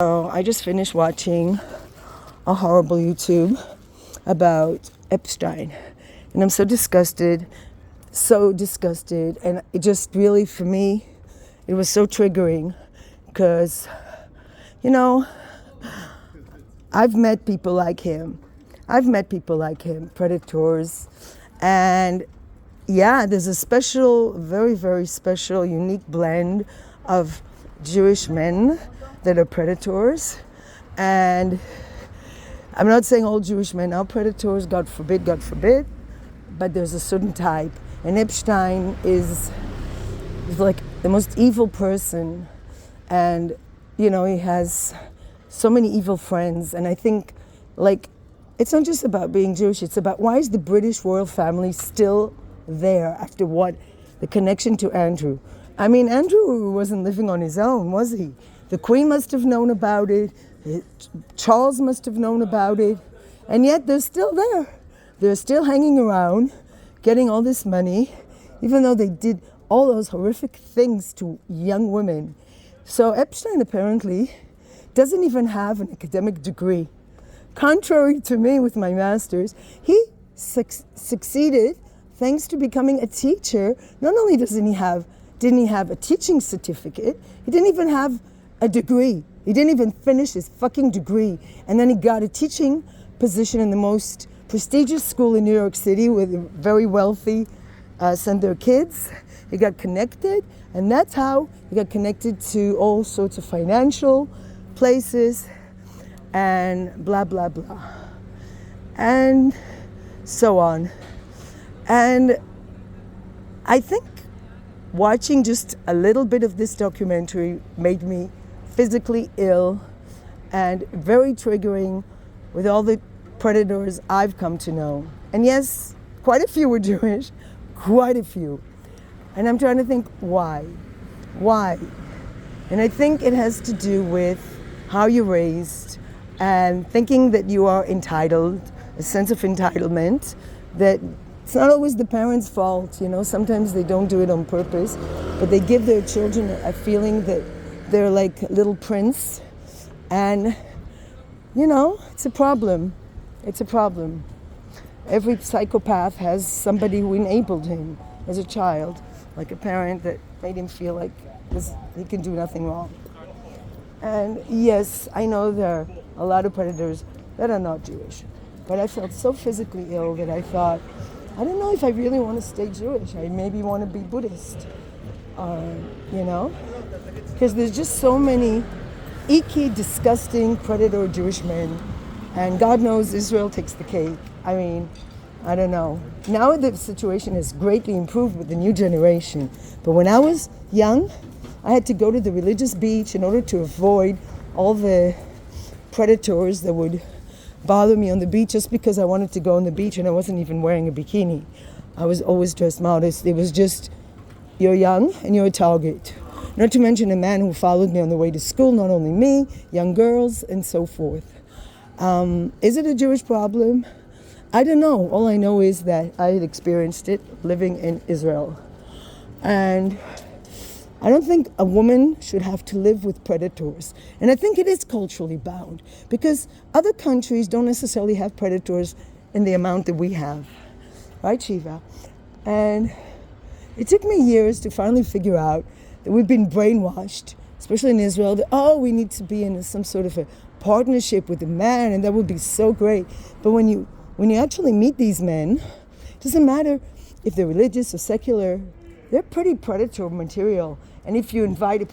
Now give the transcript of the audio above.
So I just finished watching a horrible YouTube about Epstein, and I'm so disgusted, and it just really, for me, it was so triggering because, you know, I've met people like him. Predators, and yeah, there's a special, very, very special, unique blend of Jewish men that are predators. And I'm not saying all Jewish men are predators, God forbid, but there's a certain type. And Epstein is like the most evil person. And, you know, he has so many evil friends. And I think, like, it's not just about being Jewish, it's about why is the British royal family still there after what? The connection to Andrew. I mean, Andrew wasn't living on his own, was he? The Queen must have known about it. Charles must have known about it. And yet they're still there. They're still hanging around, getting all this money, even though they did all those horrific things to young women. So Epstein apparently doesn't even have an academic degree. Contrary to me with my master's, he succeeded thanks to becoming a teacher. Not only didn't he have a teaching certificate, he didn't even have a degree. He didn't even finish his fucking degree. And then he got a teaching position in the most prestigious school in New York City where the very wealthy send their kids. He got connected, and that's how he got connected to all sorts of financial places and blah, blah, blah. And so on. And I think watching just a little bit of this documentary made me physically ill and very triggering with all the predators I've come to know. And yes, quite a few were Jewish, quite a few. And I'm trying to think why? Why? And I think it has to do with how you're raised and thinking that you are entitled, a sense of entitlement, that it's not always the parents' fault, you know, sometimes they don't do it on purpose, but they give their children a feeling that they're like little prince. And, you know, it's a problem. It's a problem. Every psychopath has somebody who enabled him as a child, like a parent that made him feel like he can do nothing wrong. And yes, I know there are a lot of predators that are not Jewish, but I felt so physically ill that I thought, I don't know if I really want to stay Jewish. I maybe want to be Buddhist, you know? Because there's just so many icky, disgusting, predator Jewish men. And God knows Israel takes the cake. I mean, I don't know. Now the situation has greatly improved with the new generation. But when I was young, I had to go to the religious beach in order to avoid all the predators that would bother me on the beach just because I wanted to go on the beach and I wasn't even wearing a bikini. I was always dressed modest. It was just, you're young and you're a target. Not to mention a man who followed me on the way to school, not only me, young girls, and so forth. Is it a Jewish problem? I don't know. All I know is that I had experienced it living in Israel. And I don't think a woman should have to live with predators. And I think it is culturally bound because other countries don't necessarily have predators in the amount that we have. Right, Shiva? And it took me years to finally figure out that we've been brainwashed, especially in Israel, that, oh, we need to be in some sort of a partnership with a man and that would be so great. But when you actually meet these men, it doesn't matter if they're religious or secular, they're pretty predator material. And if you invite a